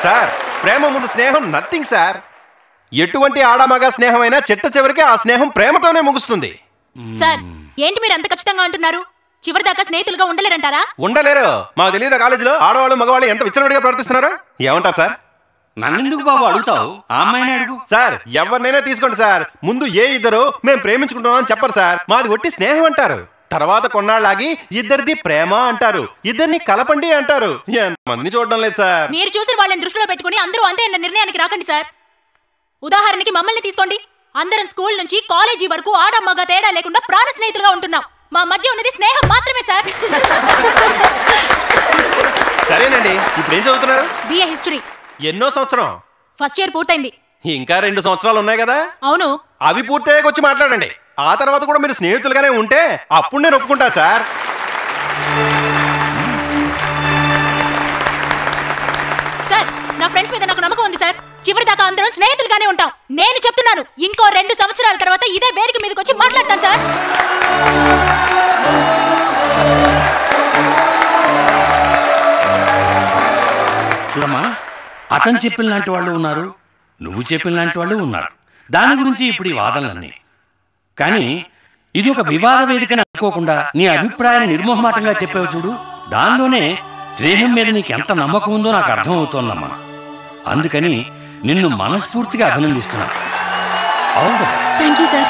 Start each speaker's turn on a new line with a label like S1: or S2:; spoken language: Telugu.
S1: సార్ ప్రేమ ముందు స్నేహం నథింగ్ సార్. ఎటువంటి ఆడమగ స్నేహమైనా చిట్ట చివరికి ఆ స్నేహం ప్రేమతోనే ముగుస్తుంది.
S2: సార్ ఏంటి మీరు అంత ఖచ్చితంగా అంటున్నారు? చివరి దాకా స్నేహితులుగా ఉండలేరంటారా?
S1: ఉండలేరు. మాకు తెలియదు కాలేజీలో ఆడవాళ్ళు మగవాళ్ళు ఎంత విచ్చలవిడిగా ప్రవర్తిస్తున్నారు. ఏమంటారు సార్?
S3: నన్నెందుకు బాబు అడుగుతావు? ఆ అమ్మాయిని అడుగు.
S1: సార్ ఎవరినైనా తీసుకోండి సార్, ముందు ఏ ఇద్దరు మేము ప్రేమించుకుంటున్నాం అని చెప్పరు సార్. మాది ఒట్టి స్నేహం అంటారు. తర్వాత కొన్నాళ్ళాగి ఇద్దరిది ప్రేమ అంటారు, ఇద్దరిని కలపండి అంటారు. ఎంతమందిని చూడడం లేదు సార్.
S2: మీరు చూసిన వాళ్ళని దృష్టిలో పెట్టుకుని అందరూ అంతే అన్న నిర్ణయానికి రాకండి సార్. ఉదాహరణకి మమ్మల్ని తీసుకోండి. అందరం స్కూల్ నుంచి కాలేజీ వరకు ఆడమ్మగా తేడా లేకుండా ప్రాణ స్నేహితులుగా ఉంటున్నాం. మా మధ్య ఉన్నది స్నేహం మాత్రమే సార్.
S1: సరేనండి, ఇప్పుడు ఏం చదువుతున్నారు?
S2: BA history.
S1: ఎన్నో సంవత్సరం?
S2: ఫస్ట్ ఇయర్ పూర్తయింది.
S1: ఇంకా 2 సంవత్సరాలు ఉన్నాయి కదా?
S2: అవును.
S1: అవి పూర్తయ్యాక వచ్చి మాట్లాడండి. ఆ తర్వాత కూడా మీరు స్నేహితులుగానే ఉంటే అప్పుడు నేను ఒప్పుకుంటా సార్.
S2: సార్ నా ఫ్రెండ్స్ మీద నాకు నమ్మకం ఉంది సార్. చివరి దాకా అందరం స్నేహితులుగానే ఉంటాం. నేను చెప్తున్నాను, ఇంకో 2 సంవత్సరాల తర్వాత ఇదే వేదిక మీదకి వచ్చి మాట్లాడతాను సార్.
S3: చూడమ్మా, అతను చెప్పిన లాంటి వాళ్ళు ఉన్నారు, నువ్వు చెప్పిన లాంటి వాళ్ళు ఉన్నారు. దాని గురించి ఇప్పుడు ఈ వాదనలన్నీ. కానీ ఇది ఒక వివాద వేదికని అనుకోకుండా నీ అభిప్రాయాన్ని నిర్మోహమాటంగా చెప్పావు చూడు, దానిలోనే స్నేహం మీద నీకు ఎంత నమ్మకం ఉందో నాకు అర్థం అవుతోందమ్మా. అందుకని నిన్ను మనస్ఫూర్తిగా అభినందిస్తున్నాను. All the best.
S2: Thank you sir.